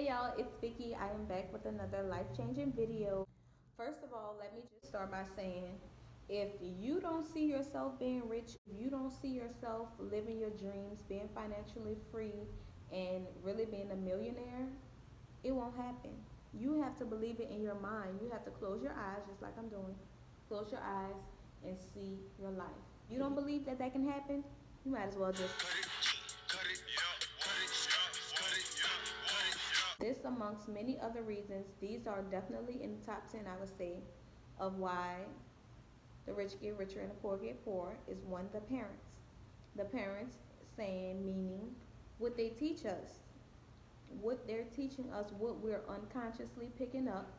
y'all, it's Vicky. I am back with another life-changing video. First of all, let me just start by saying, if you don't see yourself being rich, if you don't see yourself living your dreams, being financially free, and really being a millionaire, it won't happen. You have to believe it in your mind. You have to close your eyes, just like I'm doing. Close your eyes and see your life. You don't believe that that can happen? You might as well just this, amongst many other reasons, these are definitely in the top 10, I would say, of why the rich get richer and the poor get poor, is one, the parents. The parents saying, meaning what they teach us, what they're teaching us, what we're unconsciously picking up,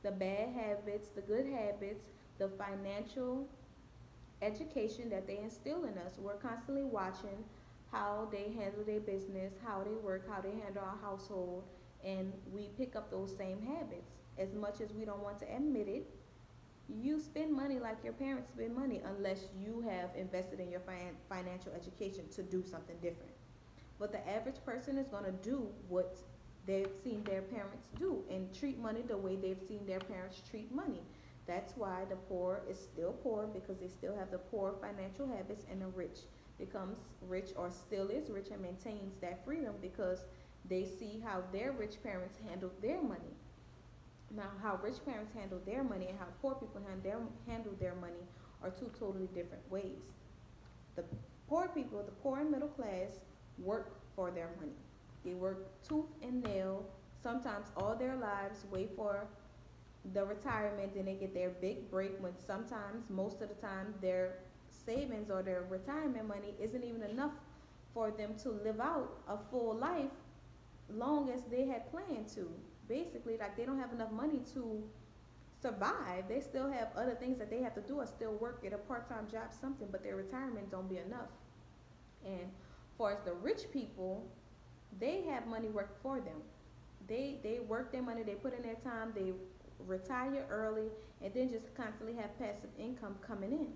the bad habits, the good habits, the financial education that they instill in us. We're constantly watching how they handle their business, how they work, how they handle our household, and we pick up those same habits. As much as we don't want to admit it, you spend money like your parents spend money unless you have invested in your financial education to do something different. But the average person is going to do what they've seen their parents do and treat money the way they've seen their parents treat money. That's why the poor is still poor, because they still have the poor financial habits, and the rich becomes rich, or still is rich, and maintains that freedom because they see how their rich parents handle their money. Now, how rich parents handle their money and how poor people handle their money are two totally different ways. The poor people, the poor and middle class, work for their money. They work tooth and nail, sometimes all their lives, wait for the retirement, then they get their big break, when sometimes, most of the time, their savings or their retirement money isn't even enough for them to live out a full life long as they had planned to. Basically, like, they don't have enough money to survive. They still have other things that they have to do, or still work at a part-time job, something, but their retirement don't be enough. And for as the rich people, they have money work for them. They work their money, they put in their time, they retire early, and then just constantly have passive income coming in.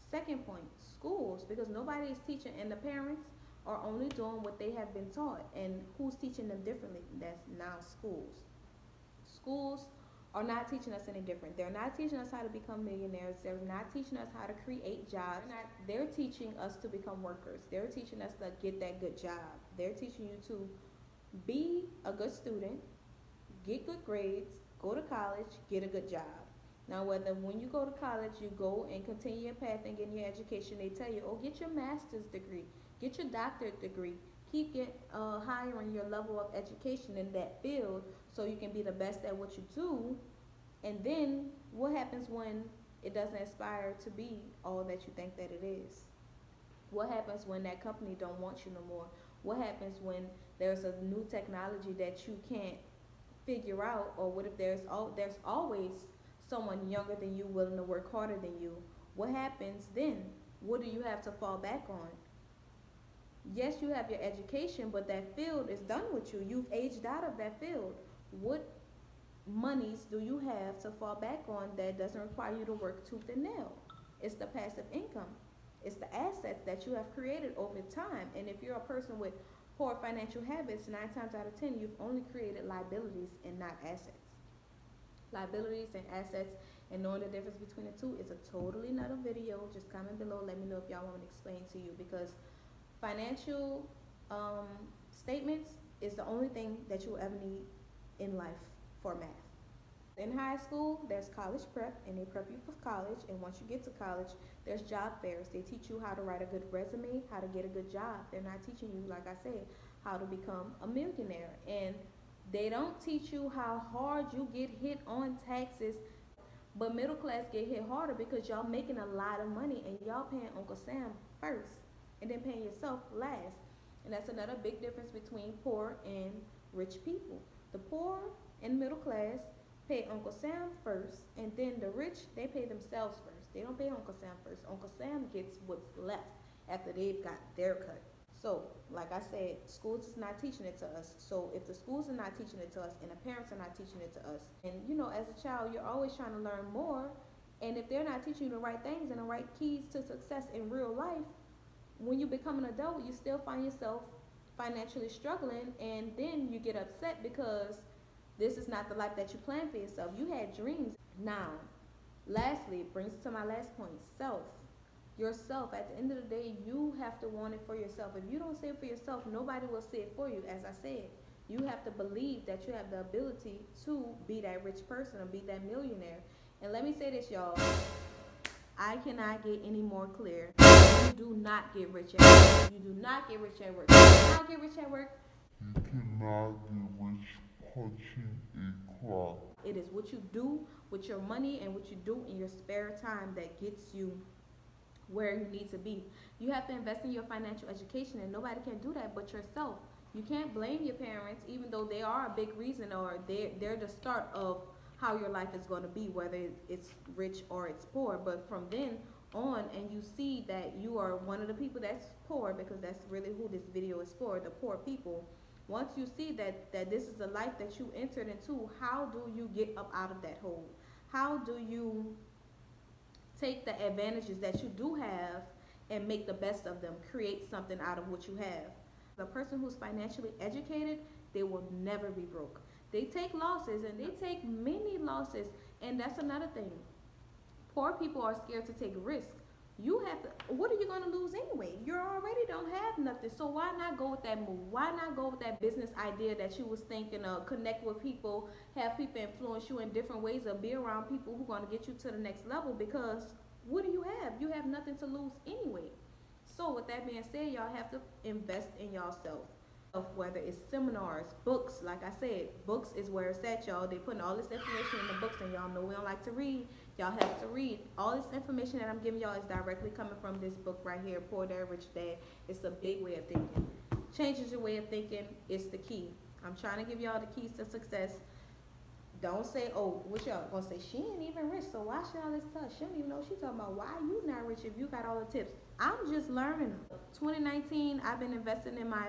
Second point, schools, because nobody is teaching, and the parents are only doing what they have been taught. And who's teaching them differently? That's now schools. Schools are not teaching us any different. They're not teaching us how to become millionaires. They're not teaching us how to create jobs. They're teaching us to become workers. They're teaching us to get that good job. They're teaching you to be a good student, get good grades, go to college, get a good job. Now, whether when you go to college, you go and continue your path and get your education, they tell you, oh, get your master's degree, get your doctorate degree, keep hiring your level of education in that field so you can be the best at what you do. And then what happens when it doesn't aspire to be all that you think that it is? What happens when that company don't want you no more? What happens when there's a new technology that you can't figure out? Or what if there's always someone younger than you willing to work harder than you? What happens then? What do you have to fall back on? Yes, you have your education, but that field is done with you. You've aged out of that field. What monies do you have to fall back on that doesn't require you to work tooth and nail? It's the passive income. It's the assets that you have created over time. And if you're a person with poor financial habits, 9 times out of 10, you've only created liabilities and not assets. Liabilities and assets, and knowing the difference between the two is a totally another video. Just comment below, let me know if y'all want me to explain to you, because financial statements is the only thing that you will ever need in life for math. In high school, there's college prep, and they prep you for college. And once you get to college, there's job fairs. They teach you how to write a good resume, how to get a good job. They're not teaching you, like I said, how to become a millionaire. And they don't teach you how hard you get hit on taxes. But middle class get hit harder because y'all making a lot of money and y'all paying Uncle Sam first and then paying yourself last. And that's another big difference between poor and rich people. The poor and middle class pay Uncle Sam first, and then the rich, they pay themselves first. They don't pay Uncle Sam first. Uncle Sam gets what's left after they've got their cut. So, like I said, schools is not teaching it to us. So if the schools are not teaching it to us and the parents are not teaching it to us, and as a child, you're always trying to learn more. And if they're not teaching you the right things and the right keys to success in real life, when you become an adult, you still find yourself financially struggling, and then you get upset because this is not the life that you planned for yourself. You had dreams. Now, lastly, it brings us to my last point: self. Yourself. At the end of the day, you have to want it for yourself. If you don't say it for yourself, nobody will say it for you. As I said, you have to believe that you have the ability to be that rich person or be that millionaire. And let me say this, y'all. I cannot get any more clear. You do not get rich at work. You do not get rich at work. You cannot get rich at work. You cannot get rich punching a clock. It is what you do with your money and what you do in your spare time that gets you where you need to be. You have to invest in your financial education, and nobody can do that but yourself. You can't blame your parents, even though they are a big reason, or they're the start of how your life is going to be, whether it's rich or it's poor. But from then on, and you see that you are one of the people that's poor, because that's really who this video is for, the poor people. Once you see that this is the life that you entered into, how do you get up out of that hole? How do you take the advantages that you do have and make the best of them, create something out of what you have? The person who's financially educated, they will never be broke. They take losses, and they take many losses, and that's another thing. Poor people are scared to take risks. You have to, what are you going to lose anyway? You already don't have nothing, so why not go with that move? Why not go with that business idea that you was thinking of? Connect with people, have people influence you in different ways, or be around people who are going to get you to the next level, because what do you have? You have nothing to lose anyway. So with that being said, y'all have to invest in yourself. Whether it's seminars, books, like I said, books is where it's at, y'all. They putting all this information in the books, and y'all know we don't like to read. Y'all have to read. All this information that I'm giving y'all is directly coming from this book right here, Poor Dad, Rich Dad. It's a big way of thinking. Changes your way of thinking. It's the key. I'm trying to give y'all the keys to success. Don't say, oh, what y'all gonna say? She ain't even rich, so why should I listen to her? She don't even know what she's talking about. Why are you not rich if you got all the tips? I'm just learning. 2019, I've been investing in my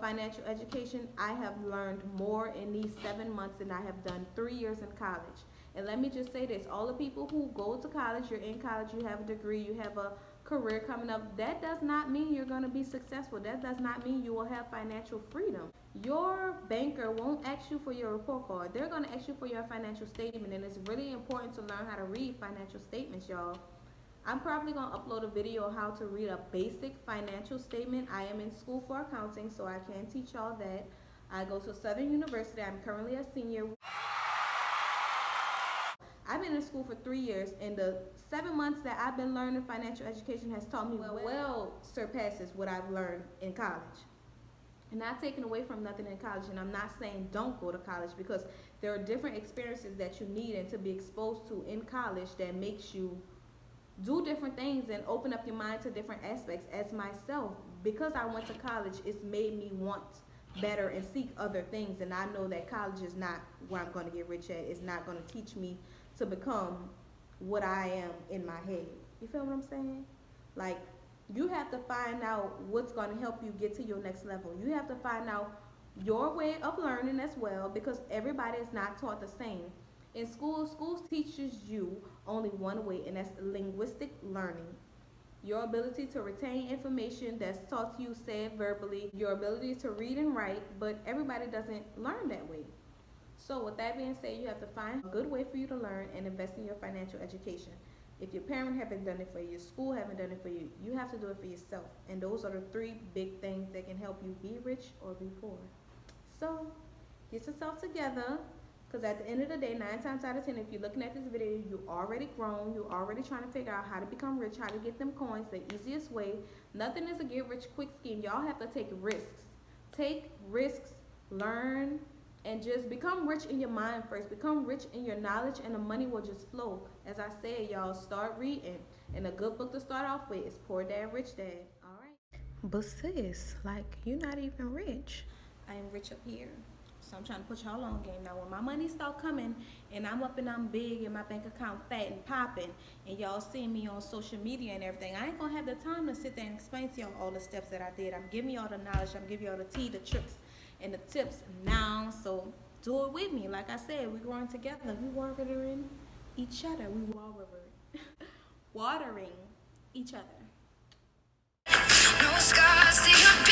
financial education. I have learned more in these 7 months than I have done 3 years in college. And let me just say this, all the people who go to college, you're in college, you have a degree, you have a career coming up, that does not mean you're going to be successful. That does not mean you will have financial freedom. Your banker won't ask you for your report card. They're going to ask you for your financial statement, and it's really important to learn how to read financial statements, y'all. I'm probably going to upload a video on how to read a basic financial statement. I am in school for accounting, so I can teach y'all that. I go to Southern University. I'm currently a senior. I've been in school for 3 years, and the 7 months that I've been learning financial education has taught me well surpasses what I've learned in college. And not taking away from nothing in college, and I'm not saying don't go to college, because there are different experiences that you need and to be exposed to in college that makes you do different things and open up your mind to different aspects. As myself, because I went to college, it's made me want better and seek other things, and I know that college is not where I'm going to get rich at. It's not going to teach me to become what I am in my head. You feel what I'm saying? Like, you have to find out what's going to help you get to your next level. You have to find out your way of learning as well, because everybody is not taught the same. In schools teaches you only one way, and that's linguistic learning. Your ability to retain information that's taught to you, said verbally, your ability to read and write, but everybody doesn't learn that way. So with that being said, you have to find a good way for you to learn and invest in your financial education. If your parent haven't done it for you, your school haven't done it for you, you have to do it for yourself. And those are the 3 big things that can help you be rich or be poor. So get yourself together. Because at the end of the day, 9 times out of 10, if you're looking at this video, you're already grown. You're already trying to figure out how to become rich, how to get them coins the easiest way. Nothing is a get-rich-quick scheme. Y'all have to take risks. Take risks, learn, and just become rich in your mind first. Become rich in your knowledge, and the money will just flow. As I said, y'all, start reading. And a good book to start off with is Poor Dad, Rich Dad. All right? But sis, like, you're not even rich. I am rich up here. So I'm trying to put y'all on game. Now, when my money start coming and I'm up and I'm big and my bank account fat and popping, and y'all see me on social media and everything, I ain't gonna have the time to sit there and explain to y'all all the steps that I did. I'm giving y'all the knowledge. I'm giving y'all the tea, the tricks, and the tips now. So do it with me. Like I said, we're growing together. We watering each other. We watering each other. No scars to your